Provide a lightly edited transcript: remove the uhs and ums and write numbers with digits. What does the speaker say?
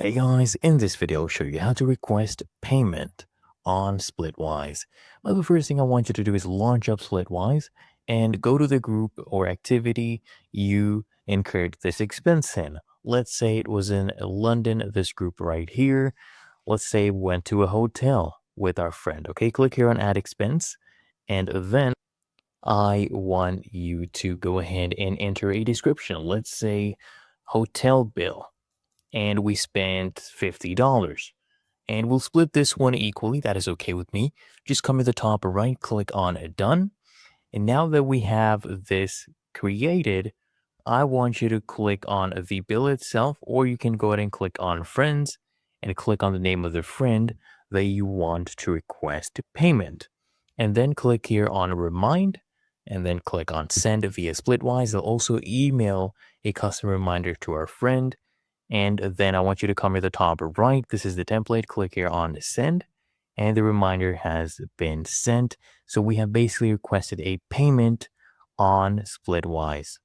Hey guys, in this video I'll show you how to request payment on Splitwise. Well, the first thing I want you to do is launch up Splitwise and go to the group or activity you incurred this expense in. Let's say it was in London, this group right here. Let's say we went to a hotel with our friend. Okay, click here on add expense, and then I want you to go ahead and enter a description. Let's say hotel bill, and we spent $50. And we'll split this one equally. That is okay with me. Just come to the top right, click on done. And now that we have this created, I want you to click on the bill itself, or you can go ahead and click on friends and click on the name of the friend that you want to request payment. And then click here on remind, and then click on send via Splitwise. They'll also email a custom reminder to our friend. And then I want you to come to the top right. This is the template. Click here on send, and the reminder has been sent. So we have basically requested a payment on Splitwise.